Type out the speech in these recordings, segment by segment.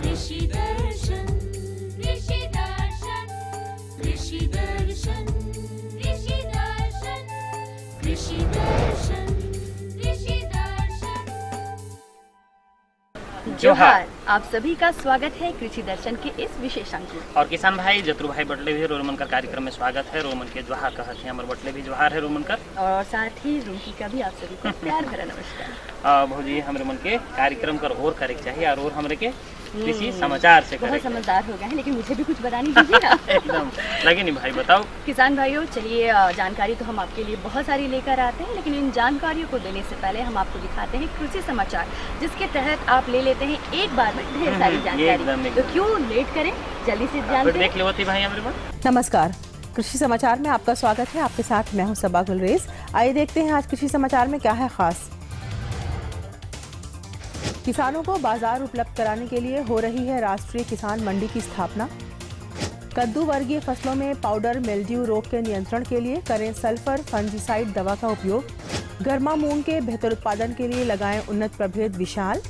कृषि दर्शन कृषि दर्शन कृषि दर्शन कृषि दर्शन कृषि दर्शन कृषि दर्शन। जोहार, आप सभी का स्वागत है कृषि दर्शन के इस विशेषांक में। और किसान भाई जतरू भाई बटले भी रोमन का कार्यक्रम में स्वागत है। रोमन के जोहार कहते हैं, हमारे बटले भी जोहार है रोमन का। और साथ ही रुमकी का भी आप सभी को प्यार भरा नमस्कार। भौजी हमारे मन के कार्यक्रम कर और करे के चाहिए और हमारे के किसी समाचार से बहुत समझदार हो गए हैं, लेकिन मुझे भी कुछ बतानी दीजिए ना। एकदम लगे नहीं भाई, बताओ। किसान भाइयों, चलिए जानकारी तो हम आपके लिए बहुत सारी लेकर आते हैं, लेकिन इन जानकारियों को देने से पहले हम आपको दिखाते हैं कृषि समाचार, जिसके तहत आप ले लेते हैं एक बार में ढेर सारी जानकारी। तो क्यों लेट करें, जल्दी से जानते देख लो भाई हमारे पास। नमस्कार, कृषि समाचार में आपका स्वागत है। आपके साथ मैं हूं सबा गुलरेज। आइए देखते हैं आज कृषि समाचार में क्या है खास। किसानों को बाजार उपलब्ध कराने के लिए हो रही है राष्ट्रीय किसान मंडी की स्थापना। कद्दू वर्गीय फसलों में पाउडर मिल्ड्यू रोग के नियंत्रण के लिए करें सल्फर फंजीसाइड दवा का उपयोग। गर्मा मूंग के बेहतर उत्पादन के लिए लगाएं उन्नत प्रभेद विशाल।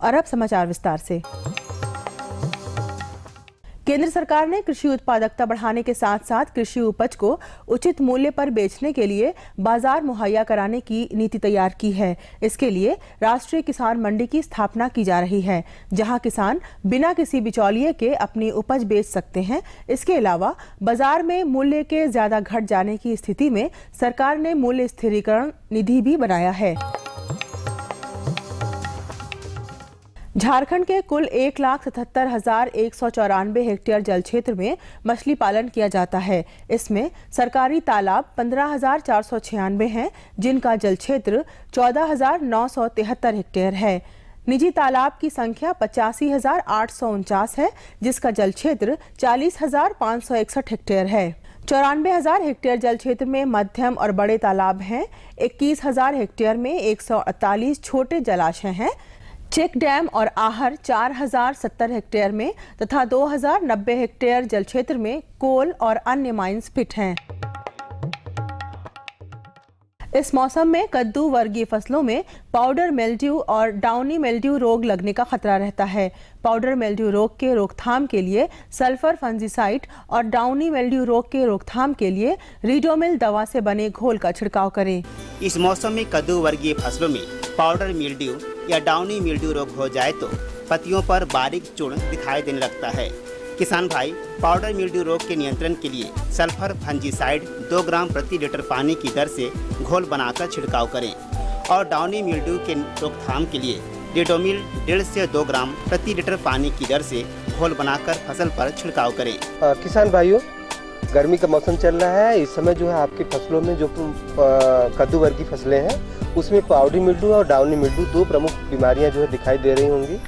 और अब समाचार विस्तार से। केंद्र सरकार ने कृषि उत्पादकता बढ़ाने के साथ साथ कृषि उपज को उचित मूल्य पर बेचने के लिए बाजार मुहैया कराने की नीति तैयार की है। इसके लिए राष्ट्रीय किसान मंडी की स्थापना की जा रही है, जहां किसान बिना किसी बिचौलिए के अपनी उपज बेच सकते हैं। इसके अलावा बाजार में मूल्य के ज्यादा घट जाने की स्थिति में सरकार ने मूल्य स्थिरीकरण निधि भी बनाया है। झारखंड के कुल 1,77,194 हेक्टेयर जल क्षेत्र में मछली पालन किया जाता है। इसमें सरकारी तालाब 15,496 हैं, जिनका जल क्षेत्र 14,973 हेक्टेयर है। निजी तालाब की संख्या 85,849 है, जिसका जल क्षेत्र 40,561 हेक्टेयर है। 94,000 हेक्टेयर जल क्षेत्र में मध्यम और बड़े तालाब हैं। 21,000 हेक्टेयर में 148 छोटे जलाशय हैं। चेक डैम और आहर 4,070 हेक्टेयर में तथा 2,090 हेक्टेयर जल क्षेत्र में कोल और अन्य माइंस फिट हैं। इस मौसम में कद्दू वर्गीय फसलों में पाउडर मिल्ड्यू और डाउनी मिल्ड्यू रोग लगने का खतरा रहता है। पाउडर मिल्ड्यू रोग के रोकथाम के लिए सल्फर फंजीसाइड और डाउनी मिल्ड्यू रोग के रोकथाम के लिए रीडोमिल दवा से बने घोल का छिड़काव करें। इस मौसम में कद्दू वर्गीय फसलों में पाउडर मिल्ड्यू या डाउनी मिल्ड्यू रोग हो जाए तो पत्तियों पर बारीक चूर्ण दिखाई देने लगता है। किसान भाई पाउडर मिल्ड्यू रोग के नियंत्रण के लिए सल्फर फंजीसाइड 2 ग्राम प्रति लीटर पानी की दर से घोल बनाकर छिड़काव करें और डाउनी मिल्ड्यू के रोकथाम के लिए रीडोमिल 1.5 से 2 ग्राम प्रति लीटर पानी की दर से घोल बनाकर फसल पर छिड़काव करें। किसान भाइयों, गर्मी का मौसम चल रहा है। इस समय जो है आपकी फसलों में जो कद्दू वर्गीय फसलें हैं उसमें पाउडर मिल्ड्यू और डाउनी मिल्ड्यू 2 प्रमुख बीमारियां जो है दिखाई दे रही होंगी।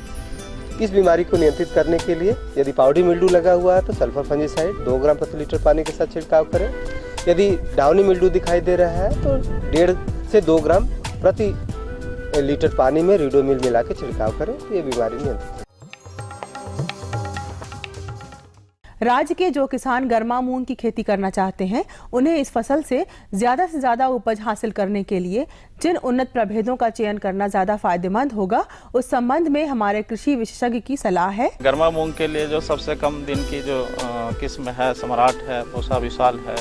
इस बीमारी को नियंत्रित करने के लिए यदि पाउडर मिल्ड्यू लगा हुआ है तो सल्फर फंजीसाइड 2 ग्राम प्रति लीटर पानी के साथ छिड़काव करें। यदि डाउनी मिल्ड्यू दिखाई दे रहा है तो 1.5 से 2 ग्राम प्रति लीटर पानी में रीडोमिल मिला के छिड़काव करें तो ये बीमारी नियंत्रित। राज्य के जो किसान गर्मा मूंग की खेती करना चाहते हैं, उन्हें इस फसल से ज्यादा उपज हासिल करने के लिए जिन उन्नत प्रभेदों का चयन करना ज्यादा फायदेमंद होगा, उस संबंध में हमारे कृषि विशेषज्ञ की सलाह है। गर्मा मूंग के लिए जो सबसे कम दिन की जो किस्म है सम्राट है, पूसा विशाल है,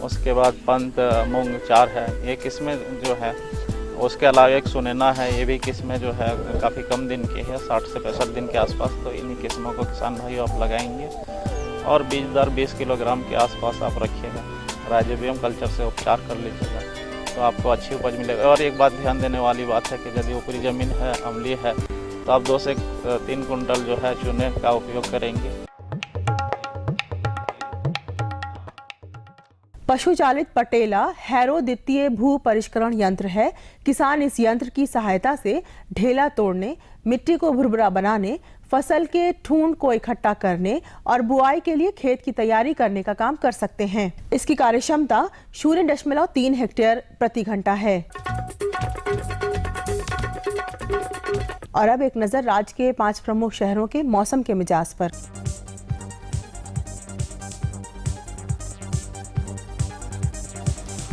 उसके बाद पंत मूंग 4 है, ये किस्में जो है। उसके अलावा एक सुनैना है, ये भी किस्में जो है काफ़ी कम दिन की है, 60 से 65 दिन के आसपास। तो इन्हीं किस्मों को किसान भाई आप लगाएंगे और बीज दर 20 किलोग्राम के आसपास आप रखिएगा। राइजोबियम कल्चर से उपचार कर लीजिएगा तो आपको अच्छी उपज मिलेगा। और एक बात ध्यान देने वाली बात है कि यदि ऊपरी ज़मीन है, अम्लीय है, तो आप 2 से 3 कुंटल जो है चूने का उपयोग करेंगे। पशु चालित पटेला हैरो द्वितीय भू परिष्करण यंत्र है। किसान इस यंत्र की सहायता से ढेला तोड़ने, मिट्टी को भुरभुरा बनाने, फसल के ठूंठ को इकट्ठा करने और बुआई के लिए खेत की तैयारी करने का काम कर सकते हैं। इसकी कार्यक्षमता 0.3 हेक्टेयर प्रति घंटा है। और अब एक नजर राज्य के 5 प्रमुख शहरों के मौसम के मिजाज पर।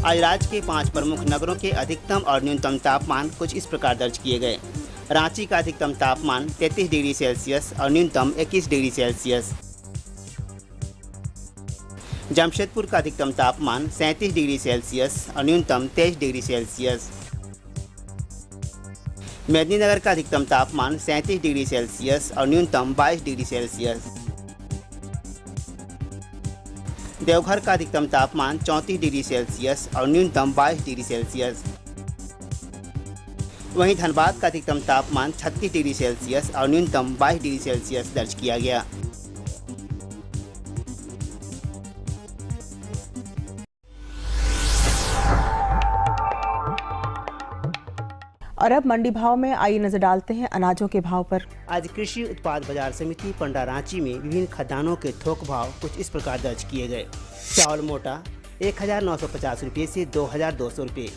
आज राज्य के 5 प्रमुख नगरों के अधिकतम और न्यूनतम तापमान कुछ इस प्रकार दर्ज किए गए। रांची का अधिकतम तापमान 33 डिग्री सेल्सियस और न्यूनतम 21 डिग्री सेल्सियस। जमशेदपुर का अधिकतम तापमान 37 डिग्री सेल्सियस और न्यूनतम 23 डिग्री सेल्सियस। मेदिनीनगर का अधिकतम तापमान 37 डिग्री सेल्सियस और न्यूनतम 22 डिग्री सेल्सियस। देवघर का अधिकतम तापमान 34 डिग्री सेल्सियस और न्यूनतम 22 डिग्री सेल्सियस। वहीं धनबाद का अधिकतम तापमान 36 डिग्री सेल्सियस और न्यूनतम 22 डिग्री सेल्सियस दर्ज किया गया। और अब मंडी भाव में आइए नजर डालते हैं अनाजों के भाव पर। आज कृषि उत्पाद बाजार समिति पंडा रांची में विभिन्न खदानों के थोक भाव कुछ इस प्रकार दर्ज किए गए। चावल मोटा 1950 रुपये से 2200 रुपये,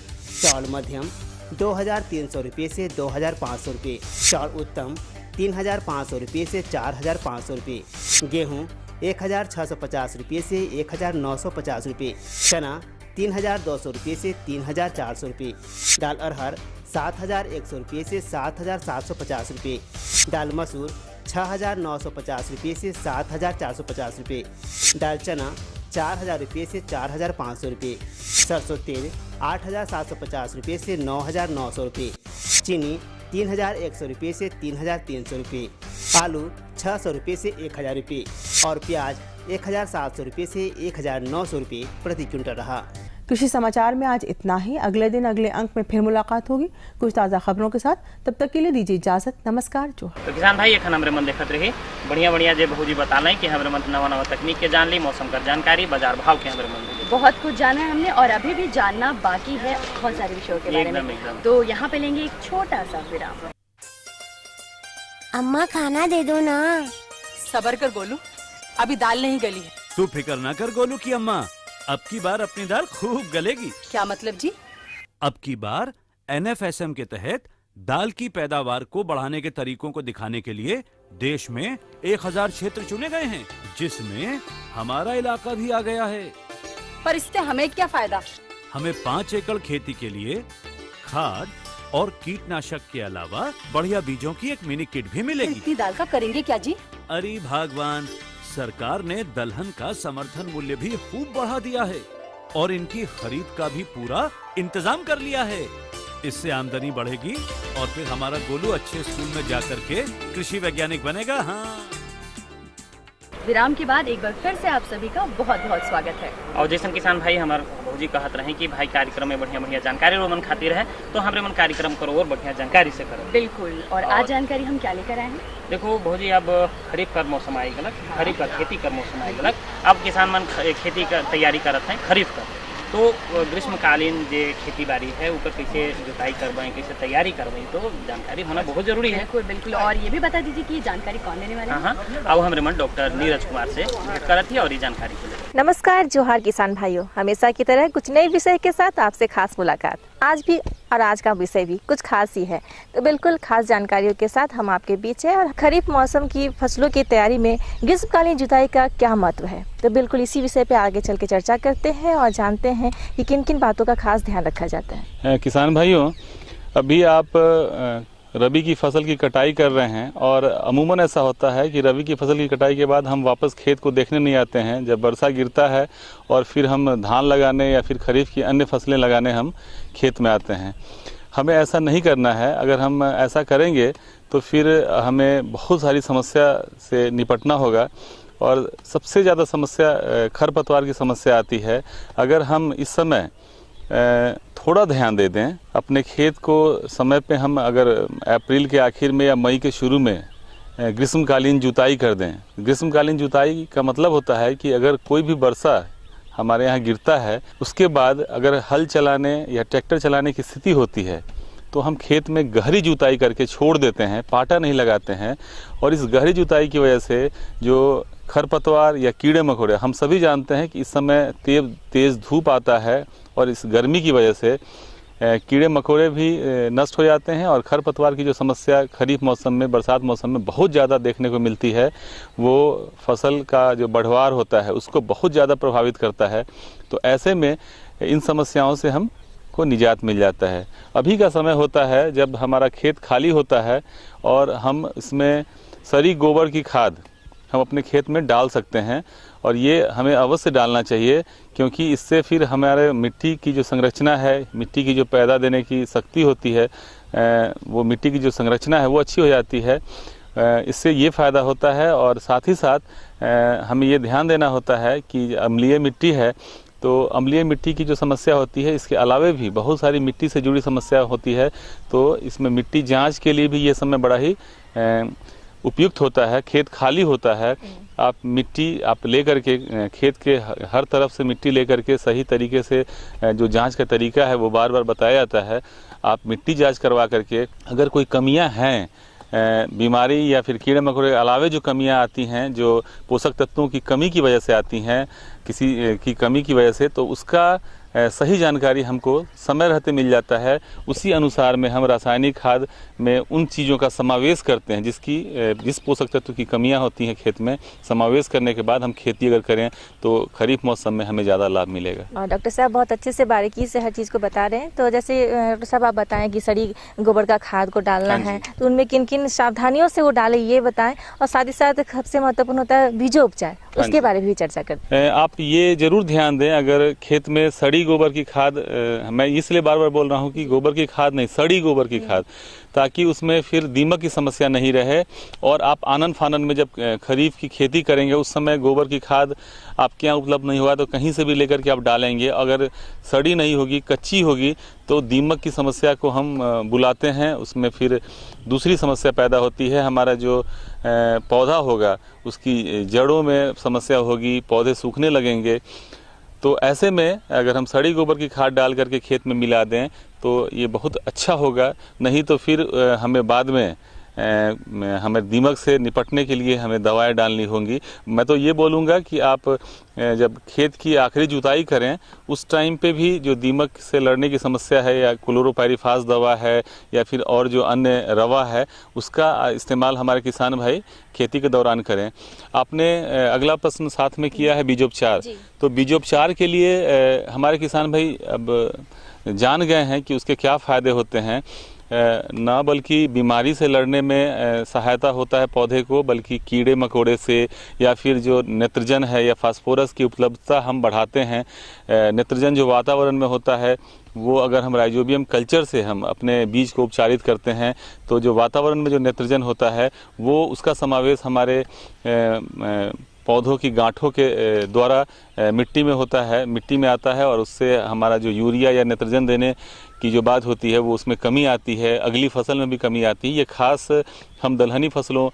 चावल मध्यम 2300 रुपये से 2500 रुपये, चावल उत्तम 3500 रुपये से 4500 रुपये, गेहूँ 1650 रुपये से 1950 रुपये, चना 3200 रुपये से 3400 रुपये, दाल अरहर 7100 रुपये से 7750 रुपये, दाल मसूर 6950 रुपये से 7450 रुपये, दाल चना 4000 रुपये से 4500 रुपये, सरसों तेल 8750 रुपये से 9900 रुपये, चीनी 3100 रुपये से 3300 रुपये, आलू 600 रुपये से 1000 रुपये और प्याज 1700 रुपये से 1900 रुपये प्रति क्विंटल रहा। कृषि समाचार में आज इतना ही। अगले दिन अगले अंक में फिर मुलाकात होगी कुछ ताज़ा खबरों के साथ। तब तक के लिए दीजिए इजाजत। नमस्कार। जो तो किसान भाई एखन हमरे मन देखत रही बढ़िया जे बहुजी बतालें कि हमरे मन नवा तकनीक के जान ली, मौसम कर जानकारी, बाजार भाव के हमरे मन बहुत कुछ जाना है हमने और अभी भी जानना बाकी है बहुत सारे विषयों के बारे में। तो यहाँ पे लेंगे एक छोटा सा विराम। अम्मा खाना दे दो ना। सबर कर गोलू, अभी दाल नहीं गली है। तू फिक्र ना कर गोलू की अम्मा, अब की बार अपनी दाल खूब गलेगी। क्या मतलब जी? अब की बार NFSM के तहत दाल की पैदावार को बढ़ाने के तरीकों को दिखाने के लिए देश में 1000 क्षेत्र चुने गए हैं, जिसमें हमारा इलाका भी आ गया है। पर इससे हमें क्या फायदा? हमें 5 एकड़ खेती के लिए खाद और कीटनाशक के अलावा बढ़िया बीजों की एक मिनी किट भी मिलेगी। इतनी दाल का करेंगे क्या जी? अरे भगवान, सरकार ने दलहन का समर्थन मूल्य भी खूब बढ़ा दिया है और इनकी खरीद का भी पूरा इंतजाम कर लिया है। इससे आमदनी बढ़ेगी और फिर हमारा गोलू अच्छे स्कूल में जाकर के कृषि वैज्ञानिक बनेगा। हाँ। विराम के बाद एक बार फिर से आप सभी का बहुत बहुत स्वागत है। और जैसन किसान भाई हमारे भौजी कहत रहे कि भाई कार्यक्रम में बढ़िया जानकारी रोमन खातिर है, तो हमरे मन कार्यक्रम करो और बढ़िया जानकारी से करो। बिल्कुल। और आज जानकारी हम क्या लेकर आए हैं? देखो भौजी, अब खरीफ का मौसम आए गलत, खरीफ का खेती का मौसम आए गलत। अब किसान मन खेती का तैयारी करते हैं खरीफ का, तो ग्रीष्मकालीन जो खेती बाड़ी है ऊपर कैसे जुताई करवाएं, कैसे तैयारी करवाएं, तो जानकारी होना बहुत जरूरी है। बिल्कुल बिल्कुल। और ये भी बता दीजिए कि ये जानकारी कौन देने वाले हैं? हाँ, अब हमारे मन डॉक्टर नीरज कुमार से भेंट कर थी और ये जानकारी के लिए। नमस्कार, जोहार किसान भाइयों। हमेशा की तरह कुछ नए विषय के साथ आपसे खास मुलाकात आज भी, और आज का विषय भी कुछ खास ही है। तो बिल्कुल खास जानकारियों के साथ हम आपके बीच है। और खरीफ मौसम की फसलों की तैयारी में ग्रीष्मकालीन जुताई का क्या महत्व है, तो बिल्कुल इसी विषय पे आगे चल के चर्चा करते हैं और जानते हैं कि किन किन बातों का खास ध्यान रखा जाता है। किसान भाइयों, अभी आप रबी की फसल की कटाई कर रहे हैं और अमूमन ऐसा होता है कि रबी की फसल की कटाई के बाद हम वापस खेत को देखने नहीं आते हैं। जब वर्षा गिरता है और फिर हम धान लगाने या फिर खरीफ की अन्य फसलें लगाने हम खेत में आते हैं। हमें ऐसा नहीं करना है। अगर हम ऐसा करेंगे तो फिर हमें बहुत सारी समस्या से निपटना होगा और सबसे ज़्यादा समस्या खरपतवार की समस्या आती है। अगर हम इस समय थोड़ा ध्यान दे दें अपने खेत को, समय पे हम अगर अप्रैल के आखिर में या मई के शुरू में ग्रीष्मकालीन जुताई कर दें। ग्रीष्मकालीन जुताई का मतलब होता है कि अगर कोई भी वर्षा हमारे यहाँ गिरता है, उसके बाद अगर हल चलाने या ट्रैक्टर चलाने की स्थिति होती है तो हम खेत में गहरी जुताई करके छोड़ देते हैं, पाटा नहीं लगाते हैं। और इस गहरी जुताई की वजह से जो खरपतवार या कीड़े मकोड़े, हम सभी जानते हैं कि इस समय तेज़ धूप आता है और इस गर्मी की वजह से कीड़े मकोड़े भी नष्ट हो जाते हैं और खरपतवार की जो समस्या खरीफ मौसम में, बरसात मौसम में बहुत ज़्यादा देखने को मिलती है, वो फसल का जो बढ़वार होता है उसको बहुत ज़्यादा प्रभावित करता है। तो ऐसे में इन समस्याओं से हम को निजात मिल जाता है। अभी का समय होता है जब हमारा खेत खाली होता है और हम इसमें सड़ी गोबर की खाद हम अपने खेत में डाल सकते हैं, और ये हमें अवश्य डालना चाहिए, क्योंकि इससे फिर हमारे मिट्टी की जो संरचना है, मिट्टी की जो पैदा देने की शक्ति होती है, वो मिट्टी की जो संरचना है वो अच्छी हो जाती है। इससे ये फ़ायदा होता है, और साथ ही साथ हमें ये ध्यान देना होता है कि अम्लीय मिट्टी है, तो अम्लीय मिट्टी की जो समस्या होती है, इसके अलावे भी बहुत सारी मिट्टी से जुड़ी समस्या होती है। तो इसमें मिट्टी जांच के लिए भी ये समय बड़ा ही उपयुक्त होता है। खेत खाली होता है, आप मिट्टी आप ले करके खेत के हर तरफ से मिट्टी ले करके सही तरीके से जो जांच का तरीका है वो बार बार बताया जाता है। आप मिट्टी जांच करवा करके अगर कोई कमियां हैं, बीमारी या फिर कीड़े मकोड़े के अलावे जो कमियां आती हैं, जो पोषक तत्वों की कमी की वजह से आती हैं, किसी की कमी की वजह से, तो उसका सही जानकारी हमको समय रहते मिल जाता है। उसी अनुसार में हम रासायनिक खाद में उन चीज़ों का समावेश करते हैं जिस पोषक तत्व की कमियां होती हैं खेत में, समावेश करने के बाद हम खेती अगर करें तो खरीफ मौसम में हमें ज़्यादा लाभ मिलेगा। और डॉक्टर साहब बहुत अच्छे से बारीकी से हर चीज़ को बता रहे हैं। तो जैसे डॉक्टर साहब आप बताएं कि सड़ी गोबर का खाद को डालना है, तो उनमें किन किन सावधानियों से वो डालें ये बताएं, और साथ ही साथ सबसे महत्वपूर्ण होता है बीजोपचार, उसके बारे में भी चर्चा करते हैं। आप ये जरूर ध्यान दें, अगर खेत में सड़ी गोबर की खाद, मैं इसलिए बार बार बोल रहा हूँ कि गोबर की खाद नहीं, सड़ी गोबर की खाद, ताकि उसमें फिर दीमक की समस्या नहीं रहे। और आप आनन फानन में जब खरीफ की खेती करेंगे उस समय गोबर की खाद आपके यहाँ उपलब्ध नहीं हुआ तो कहीं से भी लेकर के आप डालेंगे, अगर सड़ी नहीं होगी, कच्ची होगी, तो दीमक की समस्या को हम बुलाते हैं। उसमें फिर दूसरी समस्या पैदा होती है, हमारा जो पौधा होगा उसकी जड़ों में समस्या होगी, पौधे सूखने लगेंगे। तो ऐसे में अगर हम सड़ी गोबर की खाद डाल करके खेत में मिला दें तो ये बहुत अच्छा होगा। नहीं तो फिर हमें बाद में हमें दीमक से निपटने के लिए हमें दवाएं डालनी होंगी। मैं तो ये बोलूँगा कि आप जब खेत की आखिरी जुताई करें उस टाइम पे भी जो दीमक से लड़ने की समस्या है, या क्लोरोपाइरीफास दवा है, या फिर और जो अन्य रवा है, उसका इस्तेमाल हमारे किसान भाई खेती के दौरान करें। आपने अगला प्रश्न साथ में किया है बीजोपचार, तो बीजोपचार के लिए हमारे किसान भाई अब जान गए हैं कि उसके क्या फ़ायदे होते हैं। ना बल्कि बीमारी से लड़ने में सहायता होता है पौधे को, बल्कि कीड़े मकोड़े से, या फिर जो नेत्रजन है या फास्फोरस की उपलब्धता हम बढ़ाते हैं। नेत्रजन जो वातावरण में होता है वो अगर हम राइजोबियम कल्चर से हम अपने बीज को उपचारित करते हैं तो जो वातावरण में जो नेत्रजन होता है वो उसका समावेश हमारे पौधों की गांठों के द्वारा मिट्टी में होता है, मिट्टी में आता है, और उससे हमारा जो यूरिया या नेत्रजन देने की जो बात होती है वो उसमें कमी आती है, अगली फसल में भी कमी आती है। ये खास हम दलहनी फसलों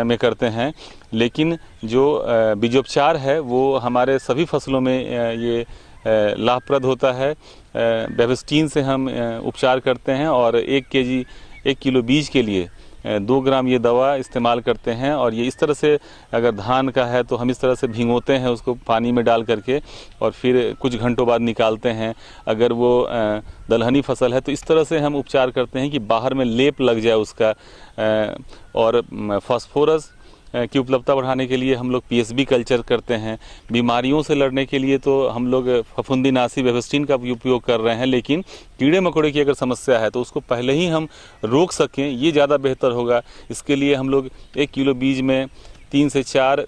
में करते हैं, लेकिन जो बीजोपचार है वो हमारे सभी फसलों में ये लाभप्रद होता है। बेविस्टीन से हम उपचार करते हैं और 1 किलो बीज के लिए 2 ग्राम ये दवा इस्तेमाल करते हैं। और ये इस तरह से, अगर धान का है तो हम इस तरह से भिगोते हैं उसको पानी में डाल करके, और फिर कुछ घंटों बाद निकालते हैं। अगर वो दलहनी फसल है तो इस तरह से हम उपचार करते हैं कि बाहर में लेप लग जाए उसका। और फास्फोरस की उपलब्धता बढ़ाने के लिए हम लोग पीएसबी कल्चर करते हैं। बीमारियों से लड़ने के लिए तो हम लोग फफूंदीनाशी बेविस्टीन का भी उपयोग कर रहे हैं, लेकिन कीड़े मकोड़े की अगर समस्या है तो उसको पहले ही हम रोक सकें, ये ज़्यादा बेहतर होगा। इसके लिए हम लोग 1 किलो बीज में 3 से 4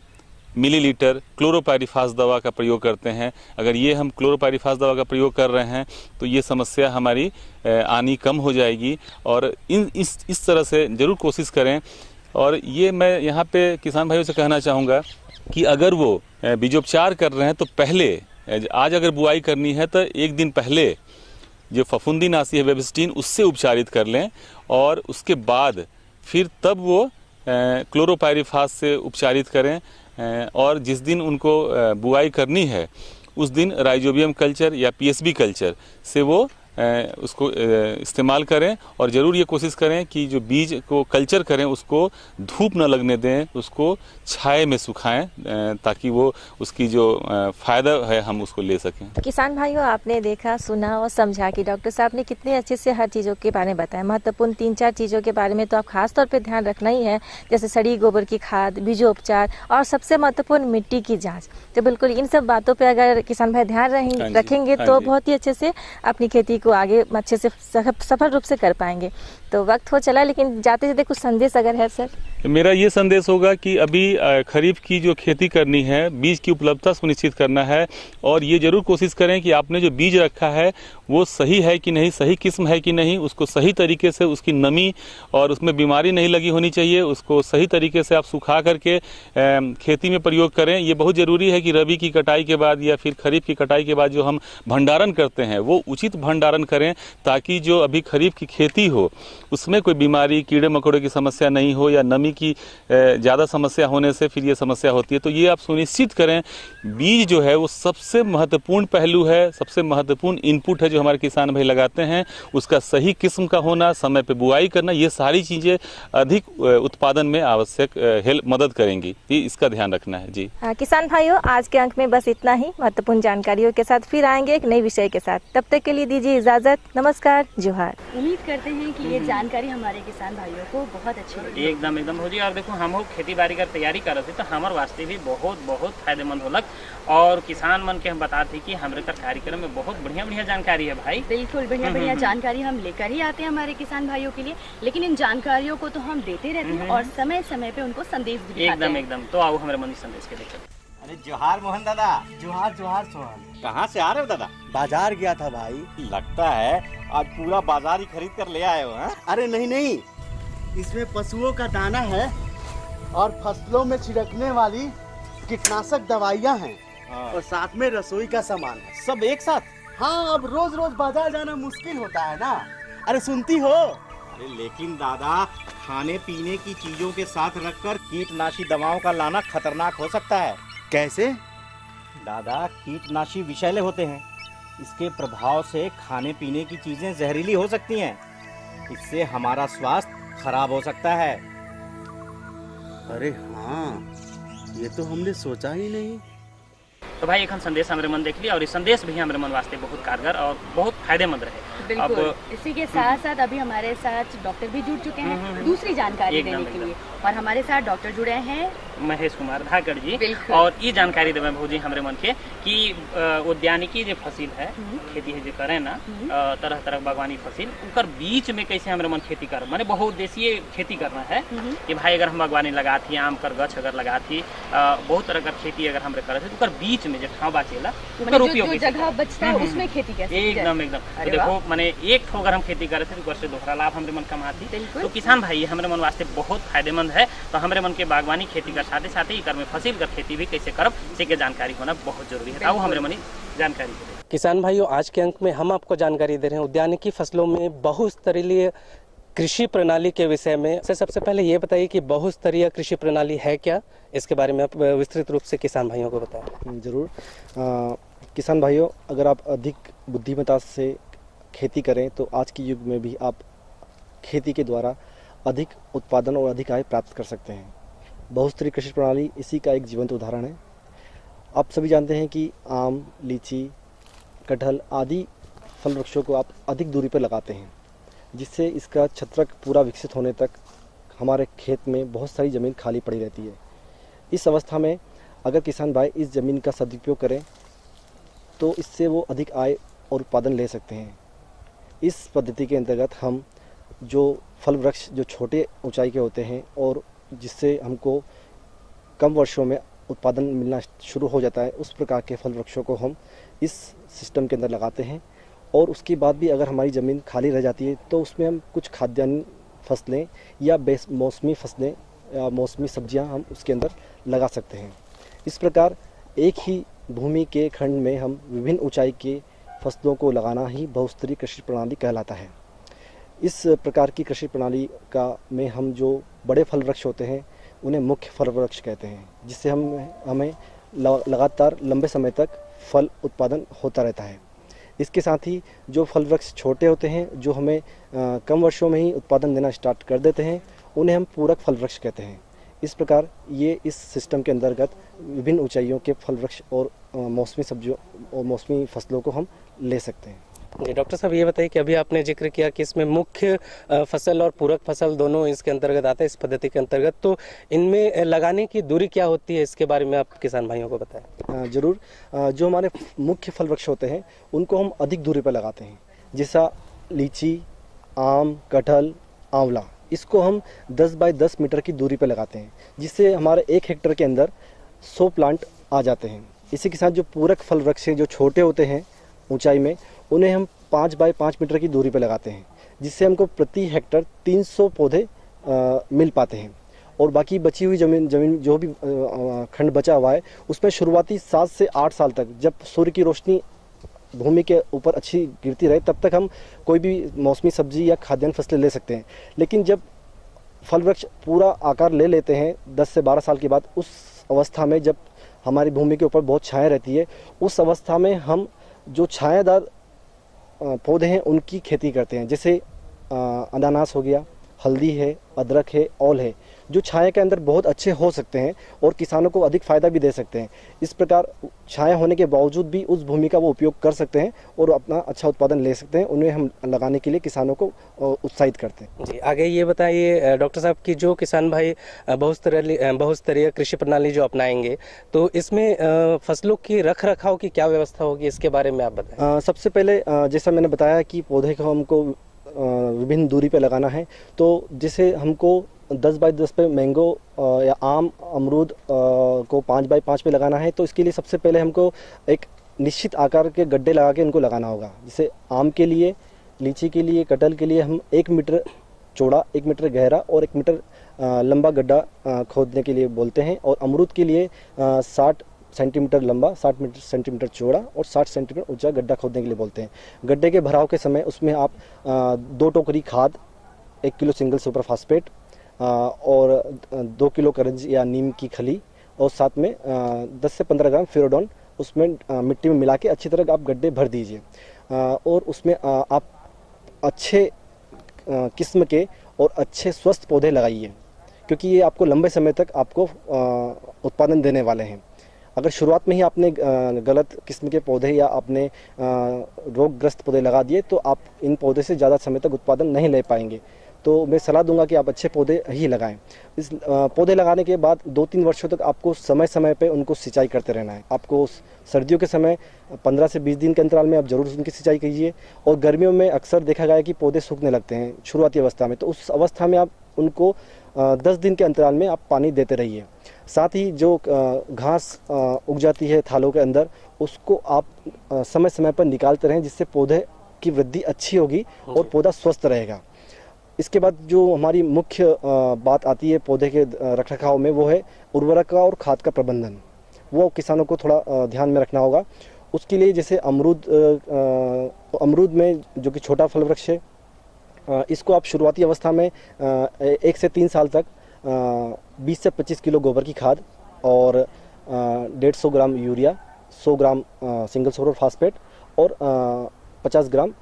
मिलीलीटर क्लोरोपाइरीफास दवा का प्रयोग करते हैं। अगर ये हम क्लोरोपाइरीफास दवा का प्रयोग कर रहे हैं तो ये समस्या हमारी आनी कम हो जाएगी। और इस तरह से ज़रूर कोशिश करें। और ये मैं यहाँ पे किसान भाइयों से कहना चाहूँगा कि अगर वो बीजोपचार कर रहे हैं तो पहले, आज अगर बुआई करनी है तो 1 दिन पहले जो फफूंदीनाशी है बेविस्टीन उससे उपचारित कर लें, और उसके बाद फिर तब वो क्लोरोपाइरीफास से उपचारित करें। और जिस दिन उनको बुआई करनी है उस दिन राइजोबियम कल्चर या पीएसबी कल्चर से वो उसको इस्तेमाल करें। और ज़रूर ये कोशिश करें कि जो बीज को कल्चर करें उसको धूप न लगने दें, उसको छाए में सुखाएं, ताकि वो उसकी जो फ़ायदा है हम उसको ले सकें। किसान भाइयों, आपने देखा, सुना और समझा कि डॉक्टर साहब ने कितने अच्छे से हर चीज़ों के बारे में बताया। महत्वपूर्ण 3-4 चीज़ों के बारे में तो आप खास तौर पे ध्यान रखना ही है, जैसे सड़ी गोबर की खाद, बीजोपचार, और सबसे महत्वपूर्ण मिट्टी की जाँच। तो बिल्कुल इन सब बातों पर अगर किसान भाई ध्यान रखेंगे तो बहुत ही अच्छे से अपनी खेती को आगे अच्छे से सफल रूप से कर पाएंगे। तो वक्त हो चला, लेकिन जाते जाते कुछ संदेश अगर है सर। मेरा ये संदेश होगा कि अभी खरीफ की जो खेती करनी है, बीज की उपलब्धता सुनिश्चित करना है और ये जरूर कोशिश करें कि आपने जो बीज रखा है वो सही है कि नहीं, सही किस्म है कि नहीं, उसको सही तरीके से, उसकी नमी और उसमें बीमारी नहीं लगी होनी चाहिए, उसको सही तरीके से आप सुखा करके खेती में प्रयोग करें। ये बहुत ज़रूरी है कि रबी की कटाई के बाद या फिर खरीफ की कटाई के बाद जो हम भंडारण करते हैं वो उचित भंडारण करें, ताकि जो अभी खरीफ की खेती हो उसमें कोई बीमारी, कीड़े मकोड़े की समस्या नहीं हो या नमी की ज़्यादा समस्या होने से फिर ये समस्या होती है। तो ये आप सुनिश्चित करें। बीज जो है वो सबसे महत्वपूर्ण पहलू है, सबसे महत्वपूर्ण इनपुट है जो हमारे किसान भाई लगाते हैं। उसका सही किस्म का होना, समय पे बुआई करना, ये सारी चीज़ें अधिक उत्पादन में आवश्यक मदद करेंगी। इसका ध्यान रखना है जी। किसान भाइयों, आज के अंक में बस इतना ही। महत्वपूर्ण जानकारियों के साथ फिर आएंगे एक नए विषय के साथ। तब तक के लिए दीजिए इजाजत। नमस्कार, जोहार। उम्मीद करते हैं कि ये जानकारी हमारे किसान भाइयों को बहुत अच्छी लगी। एकदम हो जी। और देखो, हम लोग खेती बाड़ी का तैयारी कर रहे थे तो हमारे वास्ते भी बहुत फायदेमंद होलक। और किसान मन के हम बताते कि हमारे कार्यक्रम में बहुत बढ़िया जानकारी है भाई। बिल्कुल बढ़िया जानकारी हम लेकर ही आते हैं हमारे किसान भाइयों के लिए, लेकिन इन जानकारियों को तो हम देते रहते हैं और समय समय पे उनको संदेश भी दिखाते हैं। एकदम। तो आओ हमारे मन संदेश के लेकर। अरे जोहार मोहन दादा। जोहार सोहन। कहाँ से आ रहे हो दादा? बाजार गया था भाई। लगता है आज पूरा बाजार ही खरीद कर ले आए हो। हैं? अरे नहीं, इसमें पशुओं का दाना है और फसलों में छिड़कने वाली कीटनाशक दवाइयाँ हैं और साथ में रसोई का सामान है, सब एक साथ। हाँ, अब रोज बाजार जाना मुश्किल होता है ना। अरे सुनती हो? अरे लेकिन दादा, खाने पीने की चीजों के साथ रखकर कीटनाशी दवाओं का लाना खतरनाक हो सकता है। कैसे? दादा, कीटनाशी विषैले होते हैं। इसके प्रभाव से खाने पीने की चीजें जहरीली हो सकती हैं। इससे हमारा स्वास्थ्य खराब हो सकता है। अरे हाँ, ये तो हमने सोचा ही नहीं। तो भाई एक संदेश हमारे मन देख लिया और इस संदेश भी हमारे मन वास्ते बहुत कारगर और बहुत फायदेमंद रहे। बिल्कुल। इसी के साथ साथ अभी हमारे साथ डॉक्टर भी जुड़ चुके हैं दूसरी जानकारी देने के लिए, और हमारे साथ डॉक्टर जुड़े हैं महेश कुमार धाकड़ जी। और ये जानकारी देवे भौजी हमारे मन के कि उद्यानिकी जो फसिल है, खेती है जो करे ना, तरह तरह बागवानी फसिल, उनकर बीच में कैसे हमारे मन खेती कर, माने बहुउद्देशीय खेती करना है कि भाई अगर हम बागवानी लगा थी, आम कर गछ अगर लगा थी, बहुत तरह का खेती अगर हम करे थे, तो बीच में जो ठाव बाचेला जो जगह बचता है उसमें खेती कैसे? एकदम। तो देखो, माने एक ठो अगर हम खेती करे थे तो उससे दोहरा लाभ हमारे मन कमाती। तो किसान भाई हमारे मन वास्ते बहुत फायदेमंद है। तो हमारे मन के बागवानी खेती कर साथ ही कर में फसिल कर खेती भी कैसे करब, इसी के जानकारी होना बहुत जरूरी है। हमारे मन जानकारी दे। किसान भाइयों, आज के अंक में हम आपको जानकारी दे रहे हैं उद्यानिकी फसलों में बहुस्तरीय कृषि प्रणाली के विषय में। सबसे पहले ये बताइए कि बहुस्तरीय कृषि प्रणाली है क्या, इसके बारे में आप विस्तृत रूप से किसान भाइयों को बताएं। जरूर। किसान भाइयों, अगर आप अधिक बुद्धिमत्ता से खेती करें तो आज के युग में भी आप खेती के द्वारा अधिक उत्पादन और अधिक आय प्राप्त कर सकते हैं। बहुस्तरीय कृषि प्रणाली इसी का एक जीवंत उदाहरण है। आप सभी जानते हैं कि आम, लीची, कटहल आदि फल वृक्षों को आप अधिक दूरी पर लगाते हैं, जिससे इसका छत्रक पूरा विकसित होने तक हमारे खेत में बहुत सारी ज़मीन खाली पड़ी रहती है। इस अवस्था में अगर किसान भाई इस ज़मीन का सदुपयोग करें तो इससे वो अधिक आय और उत्पादन ले सकते हैं। इस पद्धति के अंतर्गत हम जो फल वृक्ष जो छोटे ऊंचाई के होते हैं और जिससे हमको कम वर्षों में उत्पादन मिलना शुरू हो जाता है, उस प्रकार के फल वृक्षों को हम इस सिस्टम के अंदर लगाते हैं। और उसके बाद भी अगर हमारी ज़मीन खाली रह जाती है तो उसमें हम कुछ खाद्यान्न फसलें या मौसमी फसलें या मौसमी सब्जियां हम उसके अंदर लगा सकते हैं। इस प्रकार एक ही भूमि के खंड में हम विभिन्न ऊंचाई के फसलों को लगाना ही बहुस्तरीय कृषि प्रणाली कहलाता है। इस प्रकार की कृषि प्रणाली का में हम जो बड़े फल वृक्ष होते हैं उन्हें मुख्य फल वृक्ष कहते हैं, जिससे हमें लगातार लंबे समय तक फल उत्पादन होता रहता है। इसके साथ ही जो फल वृक्ष छोटे होते हैं, जो हमें कम वर्षों में ही उत्पादन देना स्टार्ट कर देते हैं, उन्हें हम पूरक फल वृक्ष कहते हैं। इस प्रकार ये इस सिस्टम के अंतर्गत विभिन्न ऊंचाइयों के फल वृक्ष और मौसमी सब्जियों और मौसमी फसलों को हम ले सकते हैं। जी डॉक्टर साहब, ये बताइए कि अभी आपने जिक्र किया कि इसमें मुख्य फसल और पूरक फसल दोनों इसके अंतर्गत आते हैं, इस पद्धति के अंतर्गत, तो इनमें लगाने की दूरी क्या होती है, इसके बारे में आप किसान भाइयों को बताएं। जरूर। जो हमारे मुख्य फल वृक्ष होते हैं उनको हम अधिक दूरी पर लगाते हैं, जैसा लीची, आम, कटहल, आंवला, इसको हम 10 बाय 10 मीटर की दूरी पर लगाते हैं, जिससे हमारे 1 हेक्टेयर के अंदर 100 प्लांट आ जाते हैं। इसी के साथ जो पूरक फल वृक्ष हैं जो छोटे होते हैं ऊंचाई में, उन्हें हम 5 बाय 5 मीटर की दूरी पर लगाते हैं, जिससे हमको प्रति हेक्टर 300 पौधे मिल पाते हैं। और बाकी बची हुई जमीन जो भी खंड बचा हुआ है, उसमें शुरुआती 7 से 8 साल तक, जब सूर्य की रोशनी भूमि के ऊपर अच्छी गिरती रहे, तब तक हम कोई भी मौसमी सब्जी या खाद्यान्न फसलें ले सकते हैं। लेकिन जब फल वृक्ष पूरा आकार ले लेते हैं 10 से 12 साल के बाद, उस अवस्था में जब हमारी भूमि के ऊपर बहुत छाया रहती है, उस अवस्था में हम जो छायादार पौधे हैं उनकी खेती करते हैं। जैसे अनानास हो गया, हल्दी है, अदरक है, ओल है, जो छाया के अंदर बहुत अच्छे हो सकते हैं और किसानों को अधिक फ़ायदा भी दे सकते हैं। इस प्रकार छाया होने के बावजूद भी उस भूमि का वो उपयोग कर सकते हैं और अपना अच्छा उत्पादन ले सकते हैं। उन्हें हम लगाने के लिए किसानों को उत्साहित करते हैं। जी, आगे ये बताइए डॉक्टर साहब कि जो किसान भाई बहुस्तरीय कृषि प्रणाली जो अपनाएंगे, तो इसमें फसलों की रख रखाव की क्या व्यवस्था होगी, इसके बारे में आप बताएं। सबसे पहले जैसा मैंने बताया कि पौधे को हमको विभिन्न दूरी पे लगाना है, तो जैसे हमको 10 बाय 10 पे मैंगो या आम, अमरूद को 5 बाय 5 पे लगाना है, तो इसके लिए सबसे पहले हमको एक निश्चित आकार के गड्ढे लगा के इनको लगाना होगा। जैसे आम के लिए, लीची के लिए, कटहल के लिए हम 1 मीटर चौड़ा, 1 मीटर गहरा और 1 मीटर लंबा गड्ढा खोदने के लिए बोलते हैं। और अमरूद के लिए 60 सेंटीमीटर लंबा, 60 सेंटीमीटर चौड़ा और 60 सेंटीमीटर ऊंचा गड्ढा खोदने के लिए बोलते हैं। गड्ढे के भराव के समय उसमें आप 2 टोकरी खाद, 1 किलो सिंगल सुपर फास्फेट और 2 किलो करंज या नीम की खली और साथ में 10 से 15 ग्राम फेरोडोन उसमें मिट्टी में मिला के अच्छी तरह आप गड्ढे भर दीजिए। और उसमें आप अच्छे किस्म के और अच्छे स्वस्थ पौधे लगाइए, क्योंकि ये आपको लंबे समय तक आपको उत्पादन देने वाले हैं। अगर शुरुआत में ही आपने गलत किस्म के पौधे या आपने रोगग्रस्त पौधे लगा दिए, तो आप इन पौधे से ज़्यादा समय तक उत्पादन नहीं ले पाएंगे। तो मैं सलाह दूंगा कि आप अच्छे पौधे ही लगाएं। इस पौधे लगाने के बाद 2-3 वर्षों तक आपको समय समय पे उनको सिंचाई करते रहना है। आपको सर्दियों के समय 15 से 20 दिन के अंतराल में आप जरूर उनकी सिंचाई कीजिए। और गर्मियों में अक्सर देखा गया है कि पौधे सूखने लगते हैं शुरुआती अवस्था में, तो उस अवस्था में आप उनको 10 दिन के अंतराल में आप पानी देते रहिए। साथ ही जो घास उग जाती है थालों के अंदर, उसको आप समय समय पर निकालते रहें, जिससे पौधे की वृद्धि अच्छी होगी और पौधा स्वस्थ रहेगा। इसके बाद जो हमारी मुख्य बात आती है पौधे के रखरखाव में, वो है उर्वरक का और खाद का प्रबंधन। वो किसानों को थोड़ा ध्यान में रखना होगा। उसके लिए जैसे अमरूद में जो कि छोटा फल वृक्ष है, इसको आप शुरुआती अवस्था में 1 से 3 साल तक 20 से 25 किलो गोबर की खाद और 150 ग्राम यूरिया, 100 ग्राम सिंगल सुपर फास्फेट और 50 ग्राम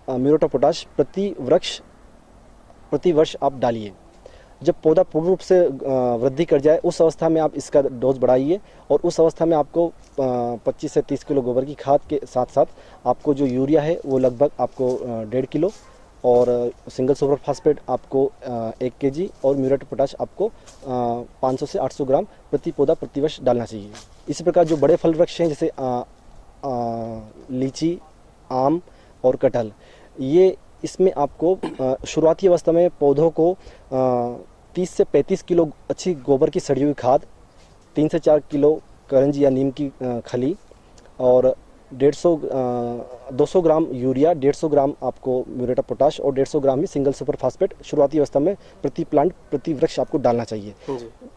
म्यूरेट ऑफ पोटाश प्रति वर्ष आप डालिए। जब पौधा पूर्ण रूप से वृद्धि कर जाए, उस अवस्था में आप इसका डोज बढ़ाइए और उस अवस्था में आपको 25 से 30 किलो गोबर की खाद के साथ साथ आपको जो यूरिया है वो लगभग आपको 1.5 किलो और सिंगल सुपर फास्फेट आपको 1 kg और म्यूरेट पोटाश आपको 500 से 800 ग्राम प्रति पौधा प्रति वर्ष डालना चाहिए। इसी प्रकार जो बड़े फल वृक्ष हैं जैसे लीची, आम और कटहल, ये इसमें आपको शुरुआती अवस्था में पौधों को 30 से 35 किलो अच्छी गोबर की सड़ी हुई खाद, 3 से 4 किलो करंज या नीम की खली और 200 ग्राम यूरिया, 150 ग्राम आपको म्यूरेट ऑफ पोटाश और 150 ग्राम ही सिंगल सुपर फास्फेट शुरुआती अवस्था में प्रति प्लांट प्रति वृक्ष आपको डालना चाहिए।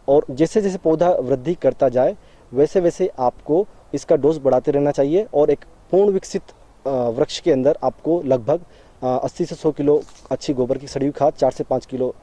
और जैसे जैसे पौधा वृद्धि करता जाए, वैसे वैसे आपको इसका डोज बढ़ाते रहना चाहिए। और एक पूर्ण विकसित वृक्ष के अंदर आपको लगभग 80 से 100 किलो अच्छी गोबर की सड़ी हुई खाद, 4 से 5 किलो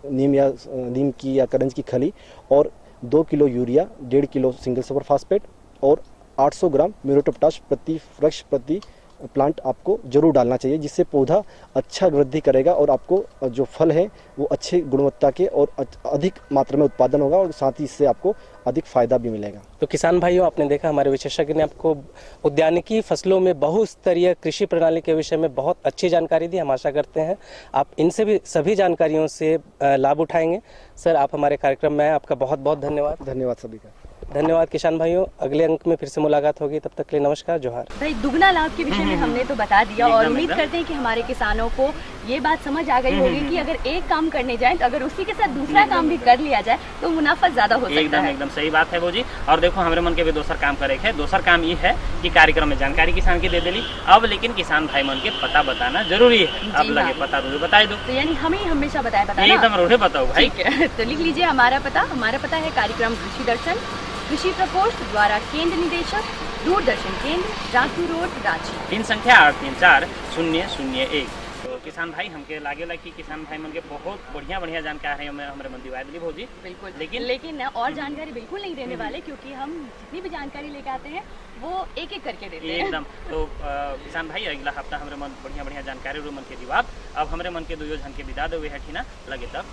नीम की या करंज की खली और 2 kilo urea, 1.5 kilo single super phosphate और 800 ग्राम म्यूरेट ऑफ पोटाश प्रति वृक्ष प्रति प्लांट आपको जरूर डालना चाहिए, जिससे पौधा अच्छा वृद्धि करेगा और आपको जो फल है वो अच्छी गुणवत्ता के और अधिक मात्रा में उत्पादन होगा और साथ ही इससे आपको अधिक फायदा भी मिलेगा। तो किसान भाइयों, आपने देखा हमारे विशेषज्ञ ने आपको उद्यानिकी फसलों में बहुस्तरीय कृषि प्रणाली के विषय में बहुत अच्छी जानकारी दी। हम आशा करते हैं आप इनसे भी सभी जानकारियों से लाभ उठाएंगे। सर, आप हमारे कार्यक्रम में आए, आपका बहुत बहुत धन्यवाद। धन्यवाद सभी का। धन्यवाद किसान भाइयों, अगले अंक में फिर से मुलाकात होगी, तब तक के लिए नमस्कार, जोहार। भाई दुगना लाभ के विषय में हमने तो बता दिया और उम्मीद करते हैं कि हमारे किसानों को ये बात समझ आ गई होगी कि अगर एक काम करने जाए तो अगर उसी के साथ दूसरा काम भी कर लिया जाए तो मुनाफा ज्यादा हो सकता है। एकदम सही बात है वो जी। और देखो हमारे मन के भी दोसर काम करे है, दोसर काम ये है कि कार्यक्रम में जानकारी किसान की दे देली, अब लेकिन किसान भाई मन के पता बताना जरूरी है। अब लगे पता तो बताई दो, तो यानी हमें हमेशा बताना एकदम रोडे बताओ भाई। तो लिख लीजिए हमारा पता है कार्यक्रम कृषि दर्शन, कृषि प्रकोष्ठ द्वारा केंद्र निदेशक, दूरदर्शन केंद्र, रातू रोड, रांची। 3 संख्या 834-001। तो किसान भाई हमके लागेला कि किसान भाई मन के बहुत बढ़िया जानकारी हमारे मन दिवा दिली भौजी। बिल्कुल, लेकिन और जानकारी बिल्कुल नहीं देने वाले, क्योंकि हम जितनी भी जानकारी लेके आते हैं वो एक एक करके देते हैं एकदम। तो किसान भाई अगला हफ्ता हमारे मन बढ़िया जानकारी मन के दिवा। अब हमारे मन के 2 जन के विदा देवे है, लगे तब।